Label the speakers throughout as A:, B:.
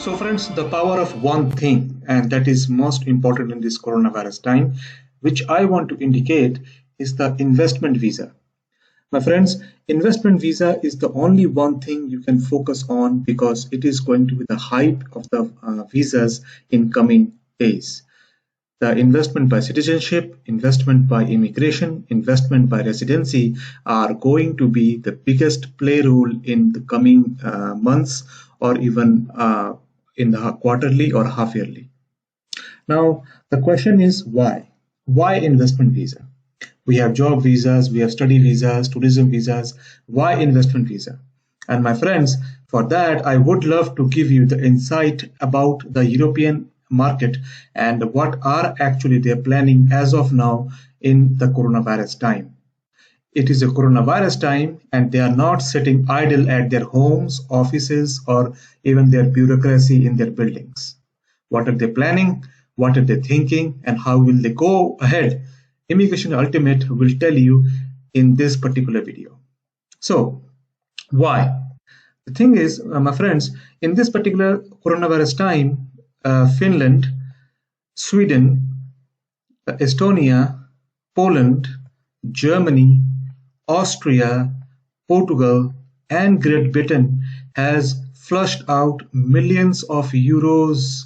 A: So friends, the power of one thing, and that is most important in this coronavirus time, which I want to indicate, is the investment visa. My friends, investment visa is the only one thing you can focus on because it is going to be the hype of the visas in coming days. The investment by citizenship, investment by immigration, investment by residency are going to be the biggest play role in the coming months or even in the quarterly or half yearly. Now, the question is why? Why investment visa? We have job visas, we have study visas, tourism visas. Why investment visa? And my friends, for that, I would love to give you the insight about the European market and what are actually they planning as of now in the coronavirus time. It is a coronavirus time and they are not sitting idle at their homes, offices, or even their bureaucracy in their buildings. What are they planning? What are they thinking? And how will they go ahead? Immigration Ultimate will tell you in this particular video. So, why? The thing is, my friends, in this particular coronavirus time, Finland, Sweden, Estonia, Poland, Germany, Austria, Portugal, and Great Britain has flushed out millions of euros,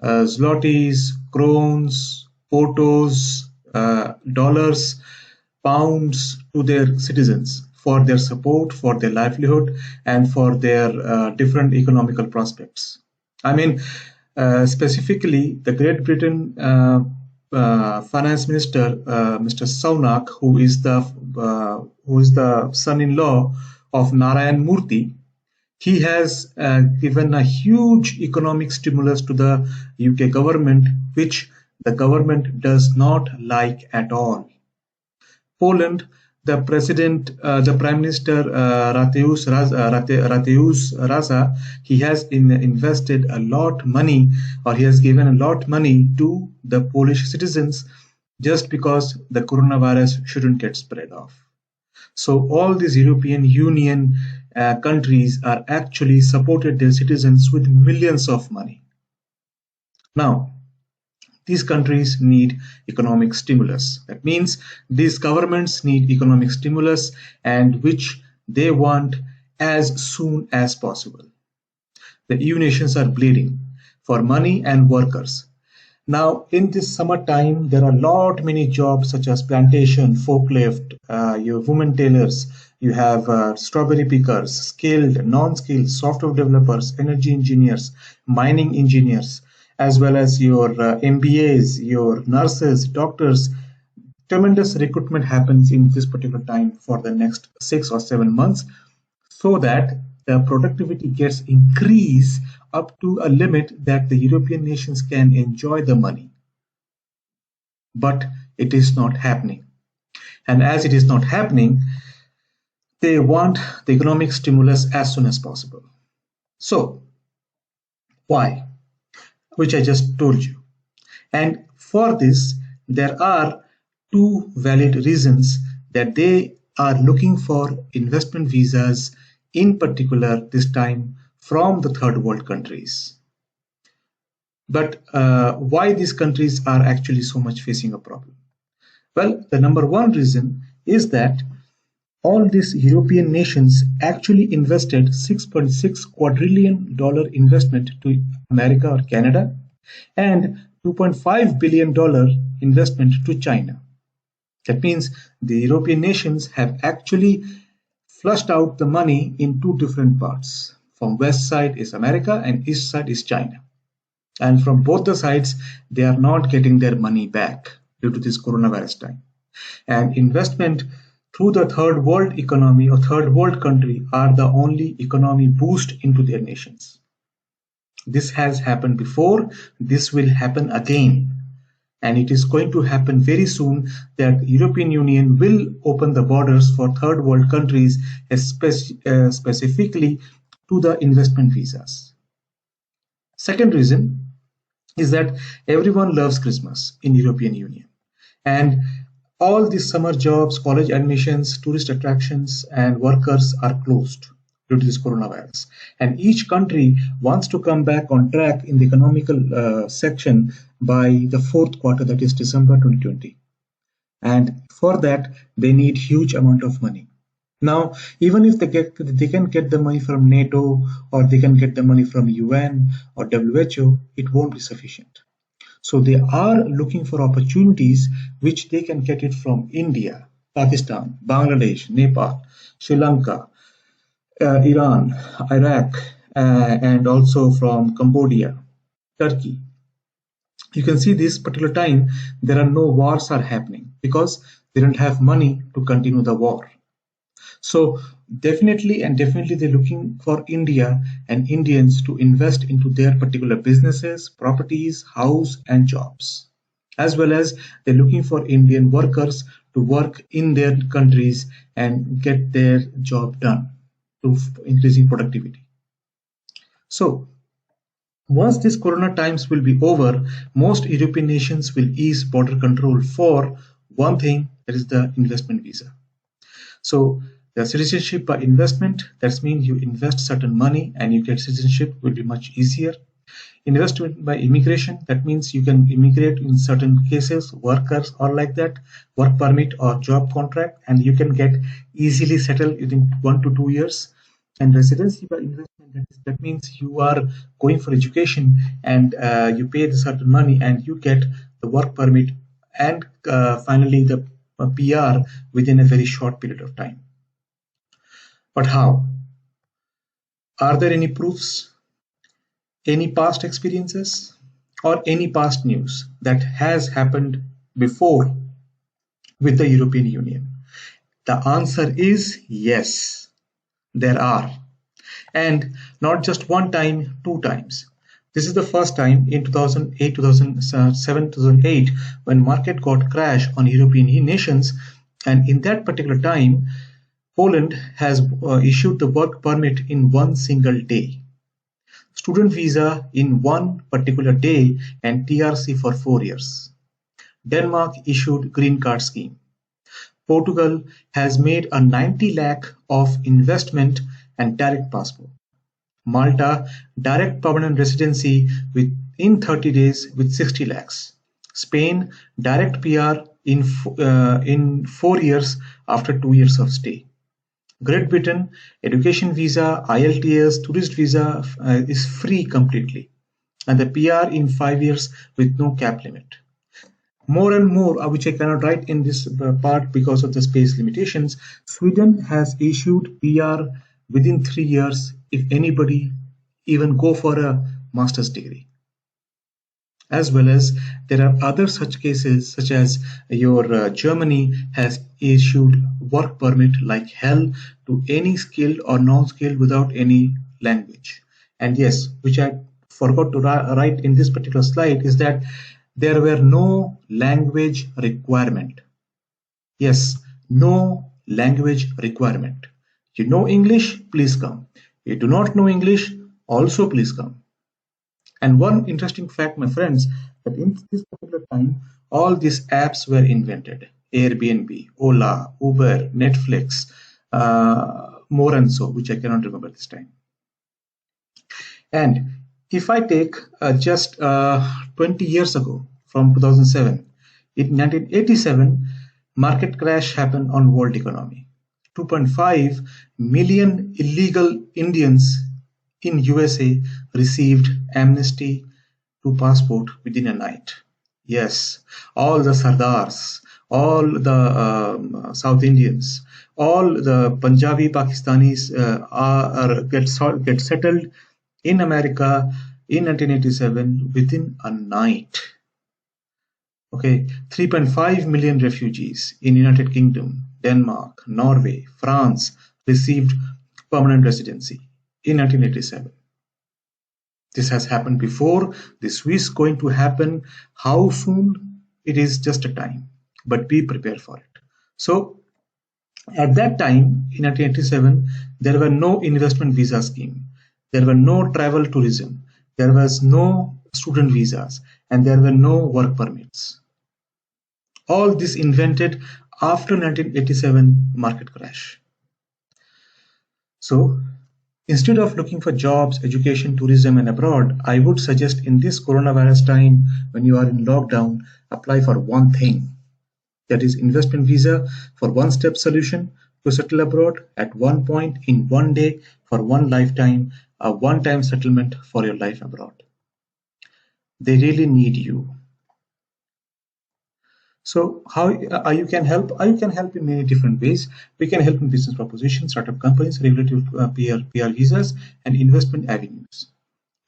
A: zlotys, crowns, portos, dollars, pounds to their citizens for their support, for their livelihood, and for their different economical prospects. I mean, specifically, the Great Britain Finance Minister, Mr. Sunak, who is the son-in-law of Narayan Murthy, he has given a huge economic stimulus to the UK government, which the government does not like at all. Poland, the Prime Minister Rateusz Raza, he has invested a lot money, or he has given a lot money to the Polish citizens just because the coronavirus shouldn't get spread off. So all these European Union countries are actually supported their citizens with millions of money. Now, these countries need economic stimulus. That means these governments need economic stimulus, and which they want as soon as possible. The EU nations are bleeding for money and workers. Now, in this summertime, there are many jobs such as plantation, forklift, your women tailors, you have strawberry pickers, skilled, non-skilled, software developers, energy engineers, mining engineers, as well as your MBAs, your nurses, doctors. Tremendous recruitment happens in this particular time for the next 6 or 7 months, so that the productivity gets increased up to a limit that the European nations can enjoy the money. But it is not happening. And as it is not happening, they want the economic stimulus as soon as possible. So, why? Which I just told you. And for this, there are two valid reasons that they are looking for investment visas, in particular this time from the third world countries. But why these countries are actually so much facing a problem? Well, the number one reason is that all these European nations actually invested $6.6 quadrillion investment to America or Canada and $2.5 billion investment to China. That means the European nations have actually flushed out the money in two different parts. From west side is America and east side is China. And from both the sides, they are not getting their money back due to this coronavirus time. And investment through the third world economy or third world country are the only economy boost into their nations. This has happened before, this will happen again. And it is going to happen very soon that the European Union will open the borders for third world countries, specifically to the investment visas. Second reason is that everyone loves Christmas in European Union. And all these summer jobs, college admissions, tourist attractions, and workers are closed. due to this coronavirus. And each country wants to come back on track in the economical section by the fourth quarter, that is December 2020. And for that, they need huge amount of money. Now, even if they can get the money from NATO, or they can get the money from UN or WHO, it won't be sufficient. So they are looking for opportunities which they can get it from India, Pakistan, Bangladesh, Nepal, Sri Lanka, Iran, Iraq, and also from Cambodia, Turkey. You can see this particular time there are no wars are happening because they don't have money to continue the war. So definitely and definitely they're looking for India and Indians to invest into their particular businesses, properties, house and jobs. As well as they're looking for Indian workers to work in their countries and get their job done to increasing productivity. So once this corona times will be over, most European nations will ease border control for one thing, that is the investment visa. So the citizenship by investment, that means you invest certain money and you get citizenship, will be much easier. Investment by immigration, that means you can immigrate in certain cases, workers or like that, work permit or job contract, and you can get easily settled within 1 to 2 years. And residency by investment, that means you are going for education and you pay the certain money and you get the work permit and finally the PR within a very short period of time. But how? Are there any proofs, any past experiences, or any past news that has happened before with the European Union? The answer is yes, there are. And not just one time, two times. This is the first time in 2008, 2007, 2008 when market got crashed on European nations, and in that particular time Poland has issued the work permit in one single day, student visa in one particular day, and TRC for 4 years. Denmark issued green card scheme. Portugal has made a 90 lakh of investment and direct passport. Malta, direct permanent residency within 30 days with 60 lakhs. Spain, direct PR in 4 years after 2 years of stay. Great Britain, education visa, IELTS, tourist visa is free completely, and the PR in 5 years with no cap limit. More and more, which I cannot write in this part because of the space limitations, Sweden has issued PR within 3 years if anybody even go for a master's degree. As well as there are other such cases, such as your Germany has issued work permit like hell to any skilled or non-skilled without any language. And yes, which I forgot to write in this particular slide, is that there were no language requirement. Yes, no language requirement. You know English, please come. You do not know English, also please come. And one interesting fact, my friends, that in this particular time, all these apps were invented. Airbnb, Ola, Uber, Netflix, more and so, which I cannot remember this time. And if I take just 20 years ago, from 2007, in 1987, market crash happened on world economy. 2.5 million illegal Indians in USA received amnesty to passport within a night. Yes, all the Sardars, all the South Indians, all the Punjabi Pakistanis get settled in America in 1987 within a night. Okay, 3.5 million refugees in United Kingdom, Denmark, Norway, France received permanent residency in 1987. This has happened before. This is going to happen. How soon? It is just a time, but be prepared for it. So at that time in 1987, there were no investment visa scheme. There were no travel tourism. There was no student visas, and there were no work permits. All this invented after 1987 market crash. So Instead of looking for jobs, education, tourism, and abroad, I would suggest in this coronavirus time when you are in lockdown, apply for one thing, that is investment visa for one-step solution to settle abroad at one point in one day for one lifetime, a one-time settlement for your life abroad. They really need you. So how you can help? You can help in many different ways. We can help in business propositions, startup companies, regulative PR visas, and investment avenues.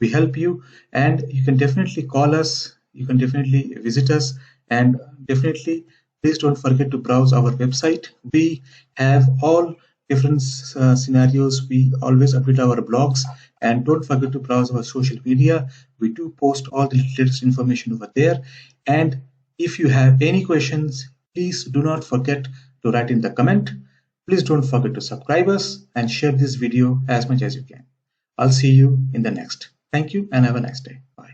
A: We help you, and you can definitely call us. You can definitely visit us, and definitely please don't forget to browse our website. We have all different scenarios. We always update our blogs, and don't forget to browse our social media. We do post all the latest information over there. And if you have any questions, please do not forget to write in the comment. Please don't forget to subscribe us and share this video as much as you can. I'll see you in the next. Thank you and have a nice day. Bye.